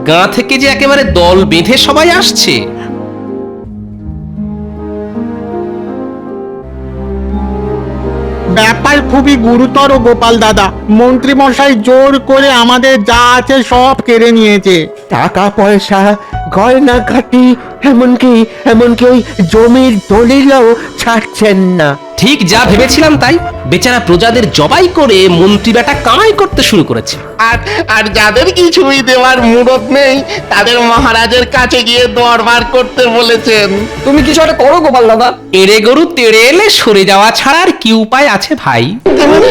গাঁ থেকে যে একেবারে দল বেঁধে সবাই আসছে। ব্যাপার খুবই গুরুতর গোপাল দাদা। মন্ত্রী মশাই জোর করে আমাদের যা আছে সব কেড়ে নিয়েছে। টাকা পয়সা, গয়নাঘাটি, এমনকি এমনকি ওই জমির দলিলও ছাড়ছেন না। ঠিক যা ভেবেছিলাম তাই। বেচারা প্রজাদের জবাই করে মন্ত্রী বেটা কামাই করতে শুরু করেছে। আর আর যাদের কিছুই দেওয়ার মুরত নেই তাদের মহারাজের কাছে গিয়ে দরবার করতে বলেছেন। তুমি কিছু একটা করো গোপাল দাদা। এড়ে গরু তেড়ে এলে সরে যাওয়া ছাড়া আর কি উপায় আছে ভাই? তার মানে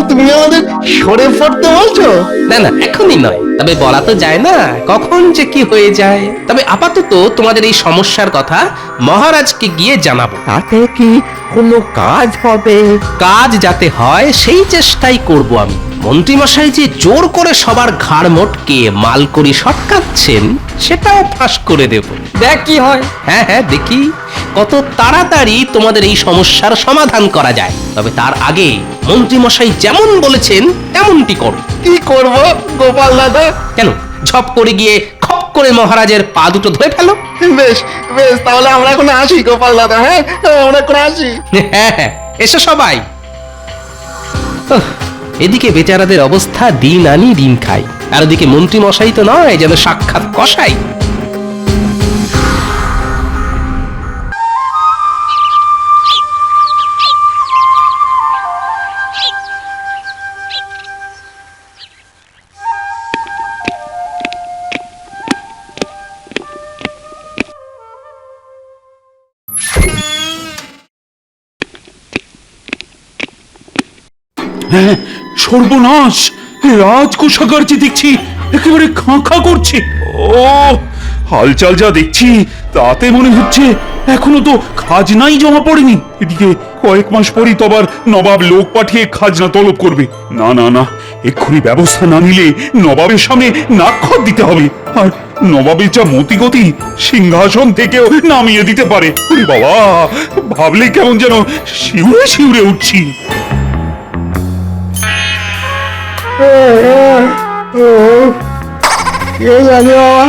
তুমি আমাদের সরে পড়তে বলছো? না না, এখনই নয়, তবে বলা তো যায় না কখন যে কি হয়ে যায়। তবে আপাতত তোমাদের এই সমস্যার কথা মহারাজকে গিয়ে জানাবো। তাতে কি কোনো কাজ হবে? কাজ যাতে হয় সেই চেষ্টাই করব আমি। মন্ত্রীমশাই যে জোর করে সবার ঘাড় মোটকে মালকড়ি সটকাচ্ছেন সেটাও ফাঁস করে দেব। দেখ কি হয়। হ্যাঁ হ্যাঁ, দেখি কত তাড়াতাড়ি তোমাদের এই সমস্যার সমাধান করা যায়। তবে তার আগে মন্ত্রীমশাই যেমন বলেছেন তেমনটি করো। কি করব গোপাল দাদা? কেন, ঝপ করে গিয়ে খপ করে মহারাজের পা দুটো ধরে ফেলো। বেশ বেশ, তাহলে আমরা এখন আসি গোপাল দাদা। হ্যাঁ, আমরা এখন আসি। হ্যাঁ হ্যাঁ, এসো সবাই। উফ, এদিকে বেচারাদের অবস্থা দিন আনি দিন খাই, আর ওদিকে মন্ত্রী মশাই তো নয় যেন সাক্ষাৎ কসাই। হ্যাঁ, সর্বনাশ! রাজকোষাগার যে দেখছি একেবারে খাঁ খাঁ করছে। ও, হালচাল যা দেখছি তাতে মনে হচ্ছে এখনো তো খাজনাই জমা পড়েনি। এদিকে কয়েক মাস পরই তো আবার নবাব লোক পাঠিয়ে খাজনা তলব করবে। না না না, এক্ষুনি ব্যবস্থা না নিলে নবাবের সামনে নাক্ষর দিতে হবে। আর নবাবের যা মতিগতি, সিংহাসন থেকেও নামিয়ে দিতে পারে। ওরে বাবা, ভাবলে কেমন যেন শিউরে শিউরে উঠছি। এই জানি বাবা,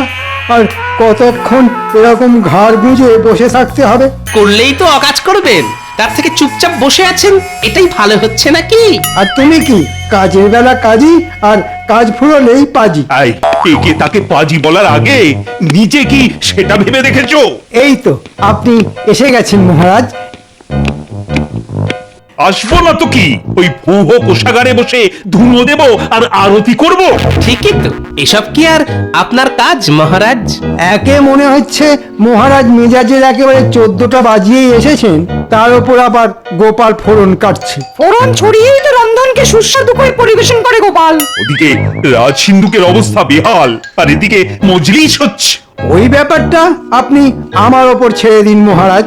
আর কতক্ষণ এরকম ঘাড় গুঁজে বসে থাকতে হবে? করলেই তো অকাজ করবেন, তার থেকে চুপচাপ বসে আছেন এটাই ভালো হচ্ছে নাকি? আর তুমি কি কাজের বেলা কাজী, আর কাজ ফুরলেই পাজি। আই, একে তাকে পাজি বলার আগে নিজে কি সেটা ভেবে দেখেছো? এই তো আপনি এসে গেছেন মহারাজ। আসবো না তো কি, ওই ভোঁ কোষাগারে বসে ধুনো দেব আর আরতি করব। ঠিকই তো, এসব কি আর আপনার কাজ মহারাজ? একে মনে হচ্ছে মহারাজ মেজাজের একেবারে 14টা বাজিয়েই এসেছেন, তার উপর আবার গোপাল ফোড়ন কাটছে। ফোড়ন ছড়িয়েই তো রন্ধনকে সুস্বাদু করে পরিবেশন করে গোপাল। ওদিকে রাজ সিন্ধুকের অবস্থা বেহাল, আর এদিকে মজলিস হচ্ছে। ওই ব্যাপারটা আপনি আমার ওপর ছেড়ে দিন মহারাজ।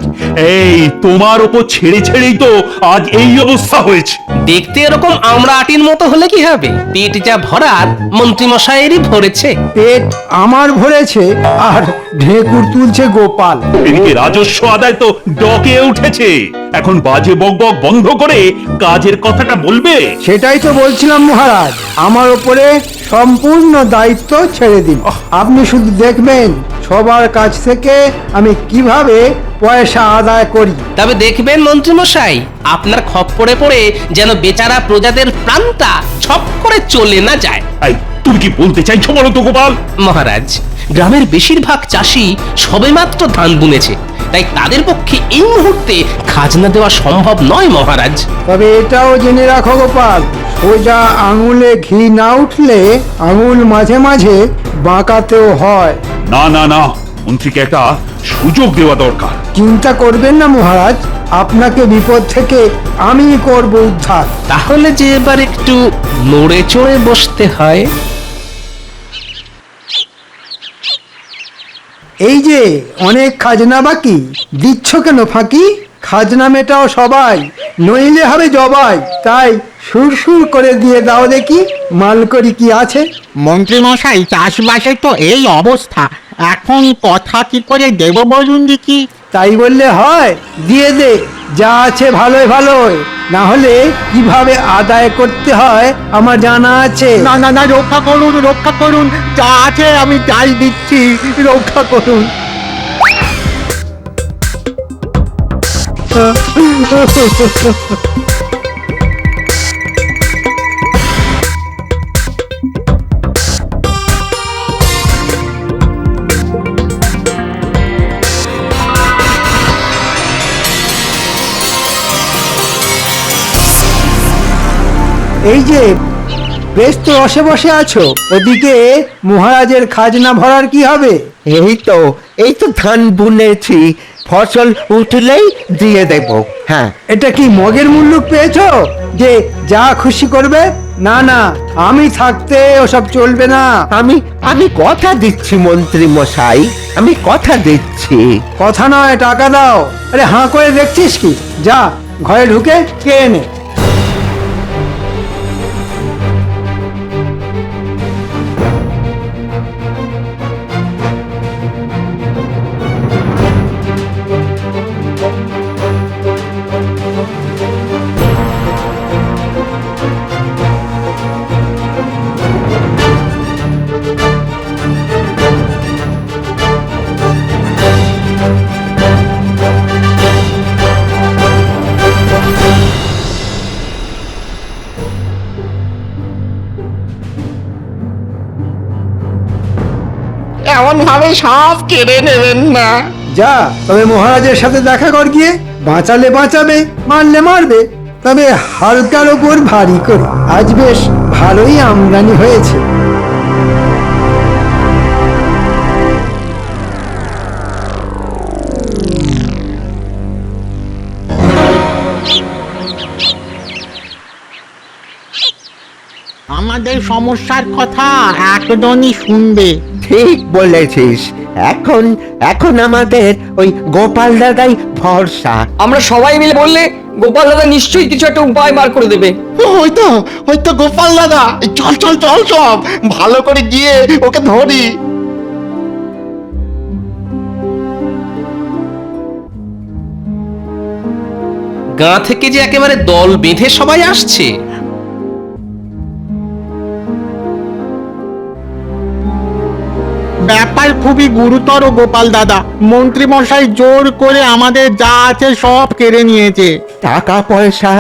এই তোমার ওপর ছেড়ে ছেড়েই তো আজ এই অবস্থা হয়েছে। দেখতে এরকম আমরা আটির মতো হলে কি হবে? পেট যা ভরার মন্ত্রী মশাইয়েরই ভরেছে। পেট আমার ভরেছে আর ঢেকুর তুলছে গোপাল। এদিকে রাজস্ব আদায় তো ডকে উঠেছে। এখন বাজে বকবক বন্ধ করে কাজের কথাটা বলবে। সেটাই তো বলছিলাম মহারাজ, আমার ওপরে সম্পূর্ণ দায়িত্ব ছেড়ে দিন। আপনি শুধু দেখবেন সবার কাছ থেকে আমি কিভাবে পয়সা আদায় করি। তবে দেখবেন মন্ত্রী মশাই, আপনার খপ্পরে পড়ে যেন বেচারা প্রজাদের প্রাণটা ছপ করে চলে না যায়। এই, তুমি কি বলতে চাইছো বলো তো গোপাল? মহারাজ, গ্রামের বেশিরভাগ চাষি সবেমাত্র ধান বুনেছে, তাই তাদের পক্ষে এই মুহূর্তে খাজনা দেওয়া সম্ভব নয় মহারাজ। তবে এটাও জেনে রাখো গোপাল, সোজা আঙুলে ঘি না উঠলে আঙুল মাঝে মাঝে বাঁকাতেও হয়। না না না, মন্ত্রীকে একটা সুযোগ দেওয়া দরকার। চিন্তা করবেন না মহারাজ, আপনাকে বিপদ থেকে আমি করব উদ্ধার। তাহলে যে এবার একটু নড়ে চড়ে বসতে হয়। এই যে অনেক খাজনা বাকি, দিচ্ছ কেন ফাঁকি? খাজনা মেটাও সবাই, নইলে হবে জবাই। তাই সুরসুর করে দিয়ে দাও দেখি মালকড়ি কি আছে। মন্ত্রী মশাই, চাষবাসের তো এই অবস্থা, এখন কথা কি করে দেব বলুন দেখি। তাই বললে হয়? দিয়ে দে, যা আছে ভালোই ভালোই, না হলে কিভাবে আদায় করতে হয় আমার জানা আছে। না না না, রক্ষা করুন, রক্ষা করুন, যা আছে আমি তাই দিচ্ছি, রক্ষা করুন। এই যে বেশ তো রসে বসে আছো, ওদিকে মহারাজের খাজনা ভরার কি হবে? এই তো ধান বুনেছি, ফসল উঠলেই দিয়ে দেব। হ্যাঁ, এটা কি মগের মুল্লুক পেয়েছো যে যা খুশি করবে? না না, আমি থাকতে ওসব চলবে না। আমি আমি কথা দিচ্ছি মন্ত্রী মশাই, আমি কথা দিচ্ছি। কথা নয়, টাকা দাও। আরে হাঁ করে দেখছিস কি? যা ঘরে ঢুকে কে এনে। এমন ভাবে সব কেড়ে নেবেন না। যা, তবে মহারাজের সাথে দেখা কর গিয়ে। বাঁচালে বাঁচাবে, মারলে মারবে, তবে হালকার ওপর ভারী করে। আজ বেশ ভালোই আমদানি হয়েছে। আমাদের সমস্যার কথা একজনই শুনবে। ঠিক বলেছিস, এখন এখন আমাদের ওই গোপাল দাদাই ভরসা। আমরা সবাই মিলে বললে গোপাল দাদা নিশ্চয়ই কিছু একটা উপায় বার করে দেবে। হয়তো গোপাল দাদা। চল চল চল, সব ভালো করে গিয়ে ওকে ধরি। গাঁ থেকে যে একেবারে দল বেঁধে সবাই আসছে। ব্যাপার খুবই গুরুতর গোপাল দাদা, মন্ত্রী মশাই জোর করে আমাদের যা আছে সব কেড়ে নিয়েছে। টাকা পয়সা,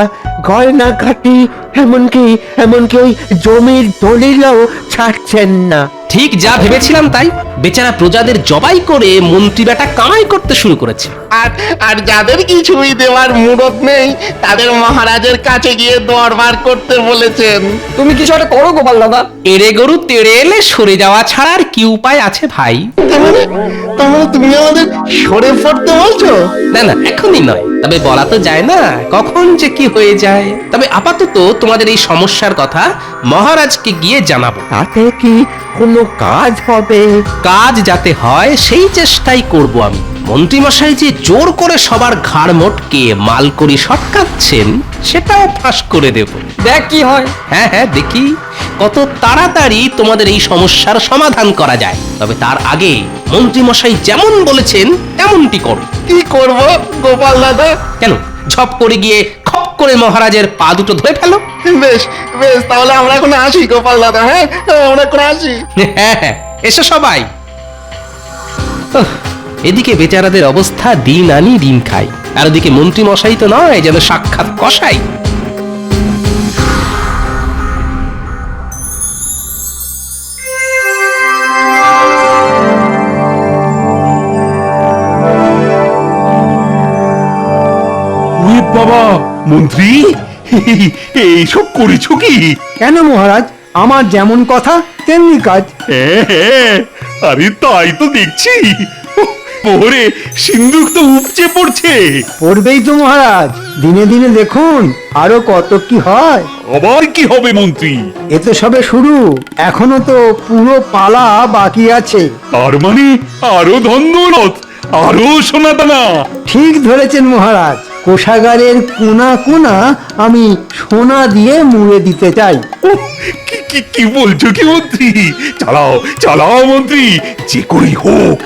গয়নাঘাটি, এমনকি এমনকি ওই জমির দলিলও ছাড়ছেন না। ঠিক যা ভেবেছিলাম তাই, বেচারা প্রজাদের জবাই করে মন্ত্রী বেটা কামাই করতে শুরু করেছে। আর আর যাদের কিছুই দেওয়ার মুরত নেই, তাদের মহারাজের কাছে গিয়ে দরবার করতে বলেছেন। তুমি কিছু একটা করো গোপাল দাদা। এড়ে গরু তেড়ে এলে সরে যাওয়া ছাড়া আর কি উপায় আছে ভাই? তার মানে তুমি আমাদের সরে পড়তে বলছো? না না, এখনই নয়, তবে বলা তো যায় না কখন যে কি হয়ে যায়। তবে আপাতত তোমাদের এই সমস্যার কথা মহারাজকে গিয়ে জানাবো। তাতে কি কোনো কাজ হবে? কাজ যাতে হয় সেই চেষ্টাই করব আমি। মন্ত্রীমশাই যে জোর করে সবার ঘাড় মোটকে মালকড়ি সটকাচ্ছেন সেটাও ফাঁস করে দেব। দেখ কি হয়। হ্যাঁ হ্যাঁ, দেখি কত তাড়াতাড়ি তোমাদের এই সমস্যার সমাধান করা যায়। তবে তার আগে মন্ত্রীমশাই যেমন বলেছেন তেমনটি করো। কি করব গোপাল দাদা? কেন, ঝপ করে গিয়ে খপ করে মহারাজের পা দুটো ধরে ফেলো। বেশ বেশ, তাহলে আমরা এখন আসি গোপাল দাদা। হ্যাঁ, আমরা এখন আসি। হ্যাঁ হ্যাঁ, এসো সবাই। উফ, এদিকে বেচারাদের অবস্থা দিন আনি দিন খাই, আর ওদিকে মন্ত্রী মশাই তো নয় যেন সাক্ষাৎ কসাই। ওরে বাবা, মন্ত্রী এইসব করেছো কি? কেন মহারাজ, আমার যেমন কথা তেমনি কাজ। হ্যাঁ, আরে তাই তো দেখছি। পরে সিন্ধুক তো উপচে পড়ছে। পড়বেই তো মহারাজ, দিনে দিনে দেখুন আরো কত কি হয়। আবার কি হবে মন্ত্রী? এ তো সবে শুরু, এখনো তো পুরো পালা বাকি আছে। তার মানে আরো ধন দৌলত, আরো সোনা দানা। ঠিক ধরেছেন মহারাজ, কোষাগারের কোনা কোনা আমি সোনা দিয়ে মুড়ে দিতে চাই। উহ, কি কি বলছো কি মন্ত্রী? চালাও চালাও মন্ত্রী, যে করেই হোক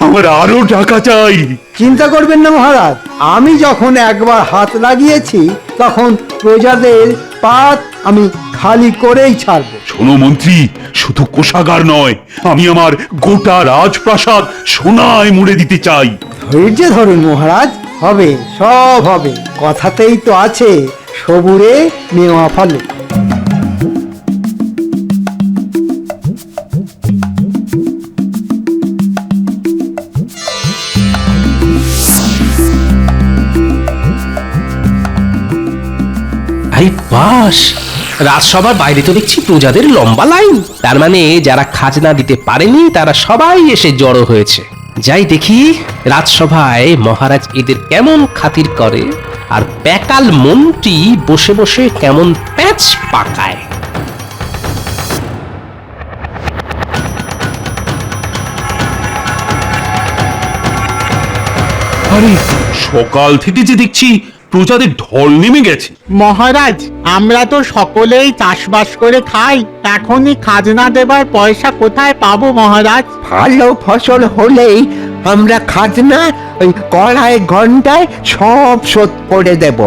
আমার আরো টাকা চাই। চিন্তা করবেন না মহারাজ, আমি যখন একবার হাত লাগিয়েছি তখন প্রজাদের পাত আমি খালি করেই ছাড়বো। শোনো মন্ত্রী, শুধু কোষাগার নয়, আমি আমার গোটা রাজপ্রাসাদ সোনায় মুড়ে দিতে চাই। ধৈর্য ধরুন মহারাজ, হবে, সব হবে। কথাতেই তো আছে সবুরে নেওয়া ফলে। আই বাস, রাজসভার বাইরে তো দেখছি প্রজাদের লম্বা লাইন। তার মানে যারা খাজনা দিতে পারেনি তারা সবাই এসে জড়ো হয়েছে। যাই দেখি রাজসভায় মহারাজ এদের কেমন খাতির করে, আর প্যাকাল মন্ত্রী বসে বসে কেমন প্যাচ পাকায়। আরে সকাল থেকে যে দেখছি প্রজাদের ঢল নেমে গেছে। মহারাজ, আমরা তো সকলেই চাষবাস করে খাই, এখনই খাজনা দেবার পয়সা কোথায় পাবো মহারাজ? ভালো ফসল হলেই আমরা খাজনা ওই কড়াই ঘন্টায় সব শোধ করে দেব।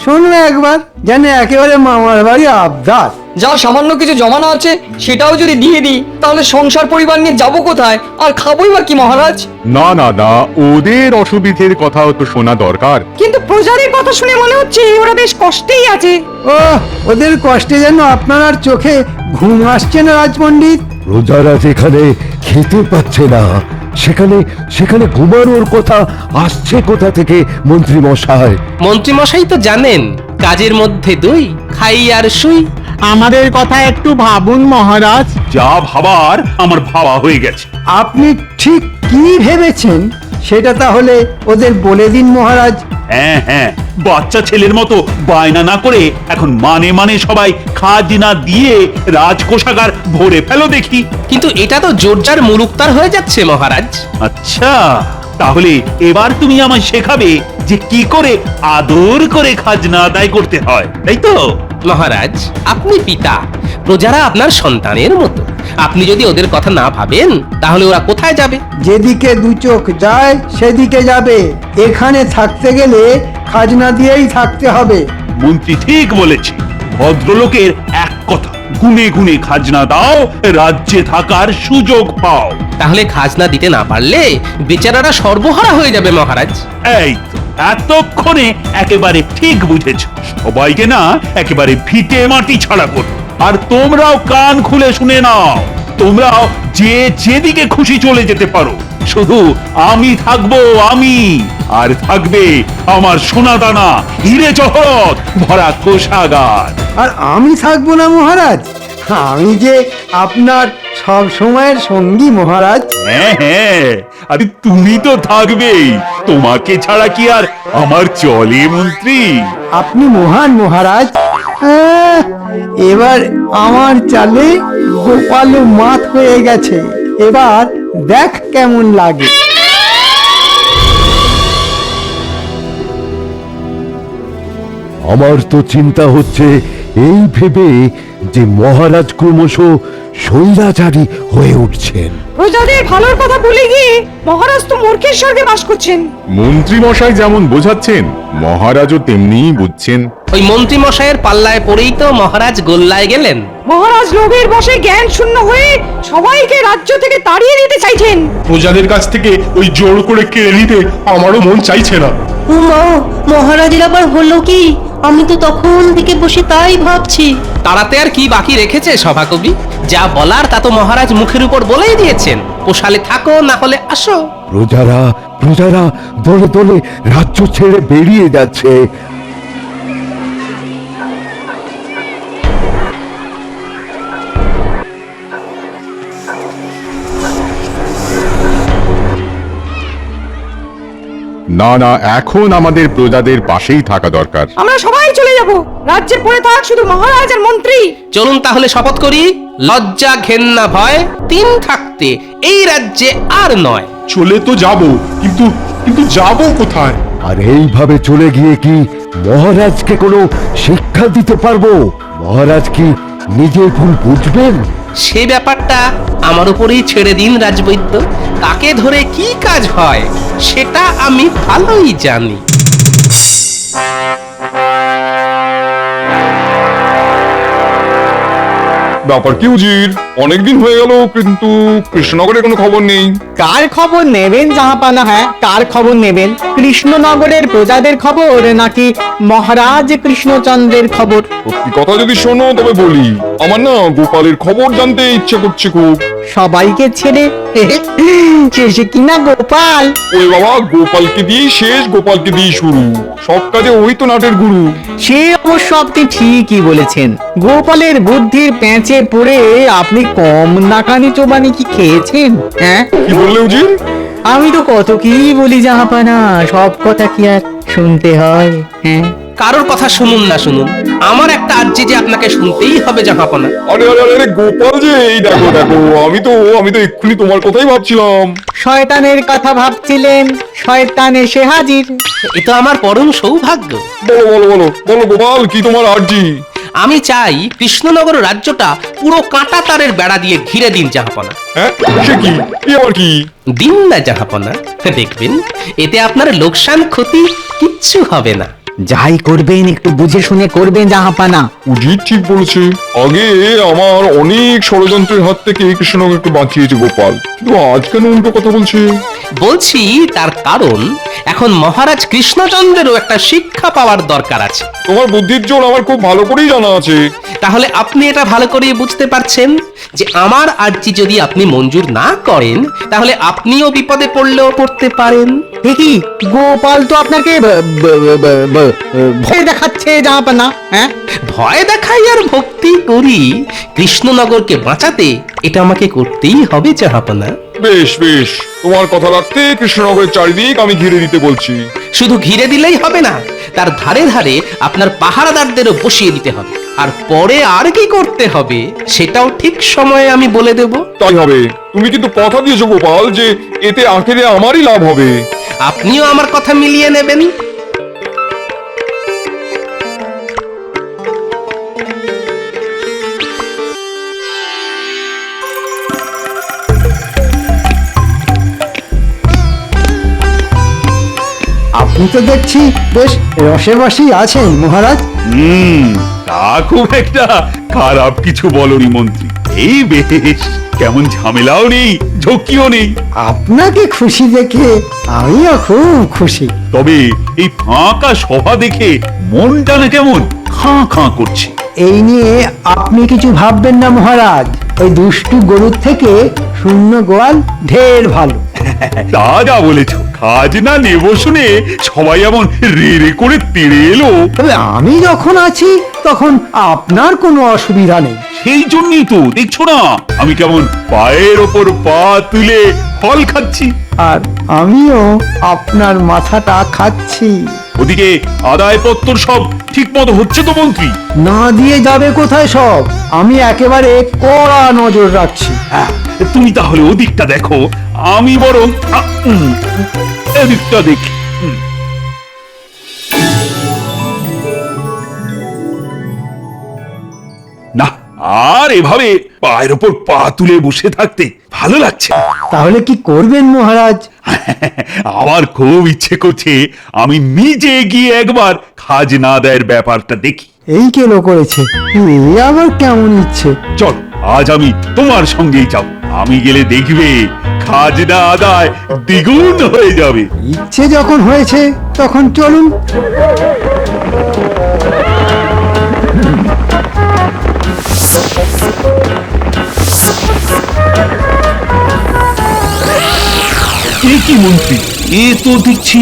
শুনুন একবার, যেন একেবারে মামার বাড়ি আবদার। যা সামান্য কিছু জমানো আছে সেটাও যদি দিয়ে দিই তাহলে সংসার পরিবার নিয়ে যাবো কোথায়, আর খাবোই বা কি মহারাজ? না না না, ওদের অসুবিধের কথাও তো শোনা দরকার। কিন্তু প্রজাদের কথা শুনে মনে হচ্ছে ওরা বেশ কষ্টেই আছে। ও, ওদের কষ্টে যেন আপনার আর চোখে ঘুম আসছে না রাজপণ্ডিত। প্রজারা যেখানে খেতে পাচ্ছে না সেখানে সেখানে ঘুমানোর কথা আসছে কোথা থেকে মন্ত্রী মশাই? মন্ত্রী মশাই তো জানেন, কাজের মধ্যে দুই, খাই আর শুই। আমাদের কথা একটু ভাবুন মহারাজ। যা ভাবার আমার ভাবা হয়ে গেছে। আপনি ঠিক কি ভেবেছেন সেটা তাহলে ওদের বলে দিন মহারাজ। হ্যাঁ হ্যাঁ, বাচ্চা ছেলের মতো বায়না না করে এখন মানে মানে সবাই খাজনা দিয়ে রাজকোষাগার ভরে ফেলো দেখি। কিন্তু এটা তো জোরজার মুলুকতার হয়ে যাচ্ছে মহারাজ। আচ্ছা, তাহলে এবার তুমি আমায় শেখাবে যে কি করে আদর করে খাজনা আদায় করতে হয়, তাই তো? মহারাজ, আপনি পিতা, প্রজারা আপনার সন্তানের মতো। আপনি যদি ওদের কথা না ভাবেন তাহলে ওরা কোথায় যাবে? যেদিকে দু চোখ যায় সেদিকে যাবে। এখানে থাকতে গেলে খাজনা দিয়েই থাকতে হবে। মন্ত্রী ঠিক বলেছে। ভদ্রলোকের এক কথা, গুনে গুনে খাজনা দাও, রাজ্যে থাকার সুযোগ পাও। তাহলে খাজনা দিতে না পারলে বেচারারা সর্বহারা হয়ে যাবে মহারাজ। এই তো, এতক্ষণে একেবারে ঠিক বুঝেছ। সবাইকে না একেবারে ভিটে মাটি ছাড়া করো। আর তোমরাও কান খুলে শুনে নাও, তোমরাও যে যেদিকে খুশি চলে যেতে পারো, শুধু আমি থাকবো, আমি আর থাকবে আমার সোনাদানা হিরে জহরত ভরা কোষাগার। আর আমি থাকবো না মহারাজ, আমি যে আপনার সব সময়ের সঙ্গী মহারাজ। হ্যাঁ হ্যাঁ, আরে তুমি তো থাকবেই, তোমাকে ছাড়া কি আর আমার চলে মন্ত্রী? আপনি মহান মহারাজ। এবার আমার চালে গোপালও মাত হয়ে গেছে, এবার দেখ কেমন লাগে। আমার তো চিন্তা হচ্ছে এই ভেবে যে মহারাজ ক্রমশ স্বৈরাচারী হয়ে উঠছেন। প্রজাদের ভালোর কথা ভুলে গিয়ে মহারাজ তো মূর্খের স্বর্গে বাস করছেন। মন্ত্রী মশাই যেমন বোঝাচ্ছেন, মহারাজও তেমনিই বুঝছেন। ওই মন্ত্রী মশাইয়ের পাল্লায় পড়েই তো মহারাজ গোল্লায় গেলেন। মহারাজ লোভের বশে জ্ঞান শূন্য হয়ে সবাইকে রাজ্য থেকে তাড়িয়ে দিতে চাইছেন। প্রজাদের কাছ থেকে ওই জোর করে কেড়ে নিতে আমারও মন চাইছে না। মা, মহারাজের আবার হলো কি? আমি তো তখন থেকে বসে তাই ভাবছি। তাড়াতে আর কি বাকি রেখেছে সভাকবি? যা বলার তা তো মহারাজ মুখের উপর বলেই দিয়েছেন। পোষালে থাকো, না হলে আসো। প্রজারা প্রজারা দলে দলে রাজ্য ছেড়ে বেরিয়ে যাচ্ছে। না না, এখন আমাদের প্রজাদের পাশেই থাকা দরকার। আমরা সবাই চলে যাব, রাজ্যে পড়ে থাক শুধু মহারাজ আর মন্ত্রী। চলুন তাহলে শপথ করি, লজ্জা ঘেন্না ভয় তিন থাকতে এই রাজ্যে আর নয়। চলে তো যাব, কিন্তু কিন্তু যাব কোথায়? আর এইভাবে চলে গিয়ে কি মহারাজকে কোনো শিক্ষা দিতে পারবো? মহারাজ কি নিজের ভুল বুঝবেন? সে ব্যাপারটা আমার উপরেই ছেড়ে দিন রাজবৈদ্য। কাকে ধরে কি কাজ হয় সেটা আমি ভালোই জানি। ব্যাপার কি উজির, অনেকদিন হয়ে গেল কিন্তু কৃষ্ণনগরের কোনো খবর নেই। কার খবর নেবেন জাহাপানা? হ্যাঁ, কার খবর নেবেন? কৃষ্ণনগরের প্রজাদের খবর নাকি মহারাজ কৃষ্ণচন্দ্রের খবর? সত্যি কথা যদি শোনো তবে বলি, আমার না গোপালের খবর জানতে ইচ্ছে করছে খুব। সবাইকে ছেড়ে শেষে কিনা গোপাল? ওই বাবা, গোপালকে দিয়েই শেষ, গোপালকে দিয়েই শুরু, সব কাজে ওই তো নাটের গুরু। সে অবশ্য আপনি ঠিকই বলেছেন। গোপালের বুদ্ধির প্যাঁচে পড়ে আপনি কম নাকানি চোবানি কি খেয়েছেন? হ্যাঁ, কি বললে উজির? আমি তো কত কি বলি জাহাপানা, সব কথা কি আর শুনতে হয়? হ্যাঁ, কারোর কথা শুনুন না শুনুন, আমার একটা আর্জি যে আপনাকে শুনতেই হবে জাহাপনা। আরে আরে আরে আরে, গোপাল যে, এই দেখো দেখো, আমি তো এক্ষুনি তোমার কথাই ভাবছিলাম। শয়তানের কথা ভাবছিলেন, শয়তান এসে হাজির। এ তো আমার পরম সৌভাগ্য। বলো বলো বলো বলো গোপাল, কি তোমার আর্জি? আমি চাই কৃষ্ণনগর রাজ্যটা পুরো কাঁটা তারের বেড়া দিয়ে ঘিরে দিন জাহাপনা। হ্যাঁ, সে কি? এ আবার কি? দিন না জাহাপনা, দেখবেন এতে আপনার লোকসান ক্ষতি কিচ্ছু হবে না। যাই করবেন একটু বুঝে শুনে করবেন জাহাপানা। উজির ঠিক বলেছে। আগে আমার অনেক ষড়যন্ত্রের হাত থেকে কৃষ্ণনগরকে বাঁচিয়েছে গোপাল, কিন্তু আজ কেন উল্টো কথা বলছে? বলছি তার কারণ এখন মহারাজ কৃষ্ণচন্দ্রেরও একটা শিক্ষা পাওয়ার দরকার আছে। তোমার বুদ্ধির জোর আমার খুব ভালো করেই জানা আছে। তাহলে আপনি এটা ভালো করে বুঝতে পারছেন যে আমার আর্জি যদি আপনি মঞ্জুর না করেন তাহলে আপনিও বিপদে পড়লেও পড়তে পারেন। দেখি, গোপাল তো আপনাকে ভয় দেখাচ্ছে জাহাপানা। হ্যাঁ, ভয় দেখাই আর ভক্তি করি, কৃষ্ণনগরকে বাঁচাতে এটা আমাকে করতেই হবে জাহাপনা। বেশ বেশ, তোমার কথা রাখতে কৃষ্ণনগরের চারিদিক আমি ঘিরে দিতে বলছি। শুধু ঘিরে দিলেই হবে না, তার ধারে ধারে আপনার পাহারাদারদেরও বসিয়ে দিতে হবে। আর পরে আর কি করতে হবে সেটাও ঠিক সময়ে আমি বলে দেব। তাই হবে। তুমি কিন্তু কথা দিয়েছো গোপাল যে এতে আখেরে আমারই লাভ হবে। আপনিও আমার কথা মিলিয়ে নেবেন। আপনি তো দেখছি বেশ রসে বসেই আছেন মহারাজ। তা খুব একটা খারাপ কিছু বলনি মন্ত্রী। এই বেশ, কেমন ঝামেলাও নেই, ঝক্কিও নেই। আপনাকে খুশি দেখে আমিও খুব খুশি। তবে এই ফাঁকা সভা দেখে মনটা না কেমন খাঁ খাঁ করছে। এই নিয়ে আপনি কিছু ভাববেন না মহারাজ, ওই দুষ্টু গরুর থেকে শূন্য গোয়াল ঢের ভালো। তা যা বলেছ, খাজনা নেব শুনে সবাই এমন রে রে করে তেড়ে এলো। তবে আমি যখন আছি তখন আপনার কোনো অসুবিধা নেই। সেই জন্যই তো দেখছো না আমি কেমন পায়ের ওপর পা তুলে ফল খাচ্ছি। আর আমিও আপনার মাথাটা খাচ্ছি। ওদিকে আদায়পত্র সব ঠিক মতো হচ্ছে তো মন্ত্রী? না দিয়ে যাবে কোথায় সব, আমি একেবারে কড়া নজর রাখছি। হ্যাঁ, তুমি তাহলে ওদিকটা দেখো, আমি বরং এদিকটা দেখি। না, আর এভাবে পায়ের ওপর পা তুলে বসে থাকতে ভালো লাগছে না। তাহলে কি করবেন মহারাজ? আমার খুব ইচ্ছে করছে আমি নিজে গিয়ে একবার খাজনা আদায়ের ব্যাপারটা দেখি। এই কেন করেছে, এ আবার কেমন ইচ্ছে? চল, আজ আমি তোমার সঙ্গেই যাব। আমি গেলে দেখবে খাজনা আদায় দ্বিগুণ হয়ে যাবে। ইচ্ছে যখন হয়েছে তখন চলুন। এ কি মন্ত্রী, এ তো দেখছি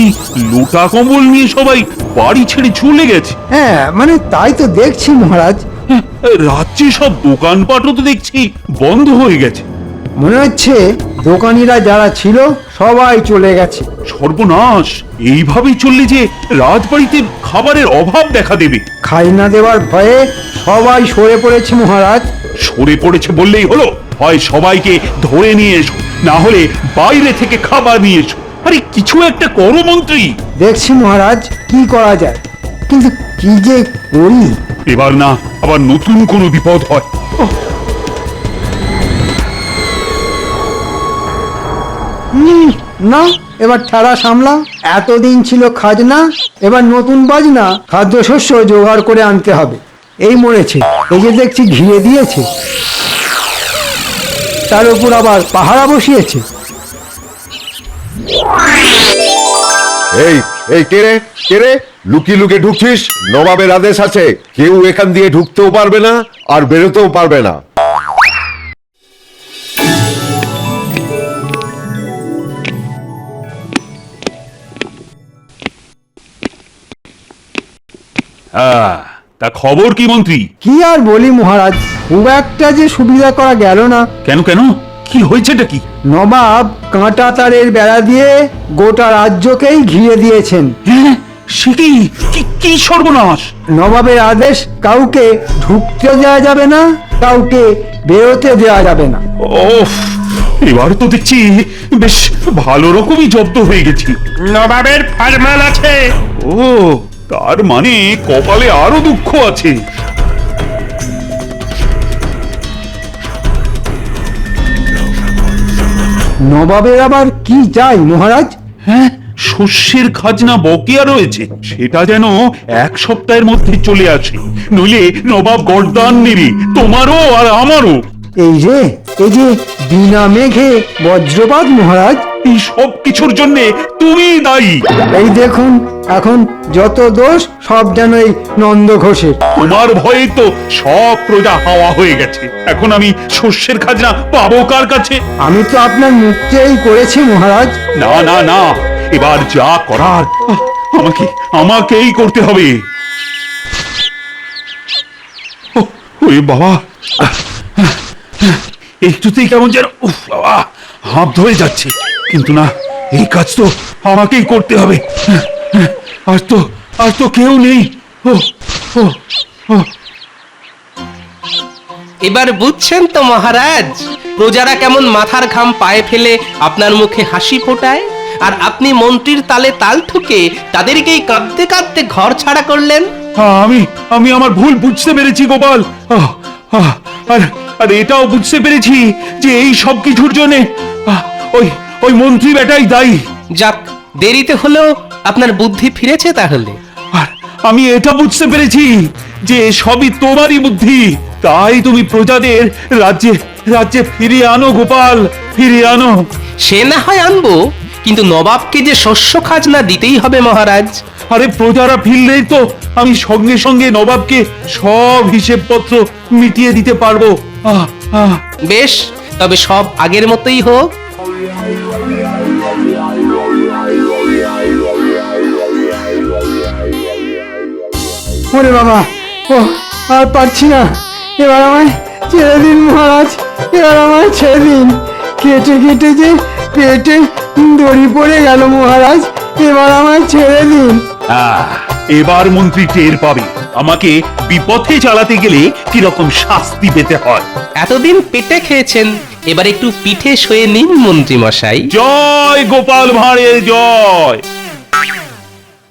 লোটা কম্বল নিয়ে সবাই বাড়ি ছেড়ে চলে গেছে। হ্যাঁ, মানে তাই তো দেখছি মহারাজ। রাজ্যে সব দোকানপাটও তো দেখছি বন্ধ হয়ে গেছে। মনে হচ্ছে দোকানিরা যারা ছিল সবাই চলে গেছে। সর্বনাশ, এইভাবেই চললে যে রাজবাড়িতে খাবারের অভাব দেখা দেবে। খাজনা দেওয়ার ভয়ে সবাই সরে পড়েছে মহারাজ। সরে পড়েছে বললেই হলো? হয় সবাইকে ধরে নিয়ে এসো, না হলে বাইরে থেকে খাবার নিয়ে এসো। আরে কিছু একটা করো মন্ত্রী। দেখছি মহারাজ কি করা যায়, কিন্তু কি যে করি। এবার না আবার নতুন কোনো বিপদ হয়। না, এবার ঠেলা সামলা। এতদিন ছিল খাজনা, এবার নতুন বাজনা, খাদ্যশস্য জোগাড় করে আনতে হবে। এই মরেছে, এই যে দেখছি ঘিরে দিয়েছে, তার উপর আবার পাহারা বসিয়েছে। এই এই কে রে লুকিয়ে লুকিয়ে ঢুকছিস? নবাবের আদেশ আছে, কেউ এখান দিয়ে ঢুকতেও পারবে না আর বেরোতেও পারবে না। তা খবর কি মন্ত্রী? কি আর বলি মহারাজ, খুব একটা যে সুবিধা করা গেল না। কেন কেন, কি হয়েছেটা কি? নবাব কাঁটা তারের বেড়া দিয়ে গোটা রাজ্যকেই ঘিরে দিয়েছেন। হ্যাঁ, সে কি কি সর্বনাশ! নবাবের আদেশ, কাউকে ঢুকতে দেওয়া যাবে না, কাউকে বেরোতে দেওয়া যাবে না। ওফ, এবার তো দেখছি বেশ ভালো রকমই জব্দ হয়ে গেছি। নবাবের ফরমান আছে। ও, তার মানে কপালে আরো দুঃখ আছে। নবাবের আবার কি চাই মহারাজ? হ্যাঁ, শস্যের খাজনা বকেয়া রয়েছে, সেটা যেন 1 সপ্তাহের মধ্যে চলে আসে, নইলে নবাব গর্দান নেবে, তোমারও আর আমারও। এই যে বিনা মেঘে বজ্রপাত মহারাজ। এই সব কিছুর জন্য তুমি দায়ী। এই দেখুন, এখন যত দোষ সব যেন এই নন্দ ঘোষের। তোমার ভয়ে তো সব প্রজা হাওয়া হয়ে গেছে। এখন আমি শস্যের খাজনা পাবো কার কাছে? আমি তো আপনার মুক্তিই করেছি মহারাজ। না না না, এবার যা করার আমাকেই করতে হবে। ওরে বাবা, একটুতেই কেমন যেন উফ বাবা হাঁপ ধরে যাচ্ছে, কিন্তু না, এই কাজ তো আমাকেই করতে হবে। আজ তো কেউ নেই। ও ও ও এবার বুঝছেন তো মহারাজ, প্রজারা কেমন মাথার ঘাম পায়ে ফেলে আপনার মুখে হাসি ফোটায়, আর আপনি মন্ত্রীর তালে তাল ঠুকে তাদেরকেই কাঁদতে কাঁদতে ঘর ছাড়া করলেন। আমি আমার ভুল বুঝতে পেরেছি গোপাল। আর এটাও বুঝতে পেরেছি যে এই সব কিছুর জন্য ওই মন্ত্রী বেটাই দায়ী। যাক, দেরিতে হলেও আপনার বুদ্ধি ফিরেছে তাহলে। আর আমি এটা বুঝতে পেরেছি যে সবই তোমারই বুদ্ধি, তাই তুমি প্রজাদের রাজ্যে ফিরিয়ে আনো গোপাল, ফিরিয়ে আনো। সে না হয় আনবো, কিন্তু নবাবকে যে শস্য খাজনা দিতেই হবে মহারাজ। আরে প্রজারা ফিরলেই তো আমি সঙ্গে সঙ্গে নবাবকে সব হিসেবপত্র মিটিয়ে দিতে পারবো। বেশ, তবে সব আগের মতোই হোক। ওরে বাবা, ও আর পারছি না, এবার আমায় ছেড়ে দিন মহারাজ, এবার আমায় ছেড়ে দিন। কেটে কেটে যে পেটে দড়ি পড়ে গেল মহারাজ, এবার আমায় ছেড়ে দিন। এবার মন্ত্রী টের পাবে আমাকে বিপথে চালাতে গেলে কিরকম শাস্তি পেতে হয়। এতদিন পেটে খেয়েছেন, এবার একটু পিঠে শুয়ে নিন মন্ত্রী মশাই। জয় গোপাল ভাঁড়ের জয়।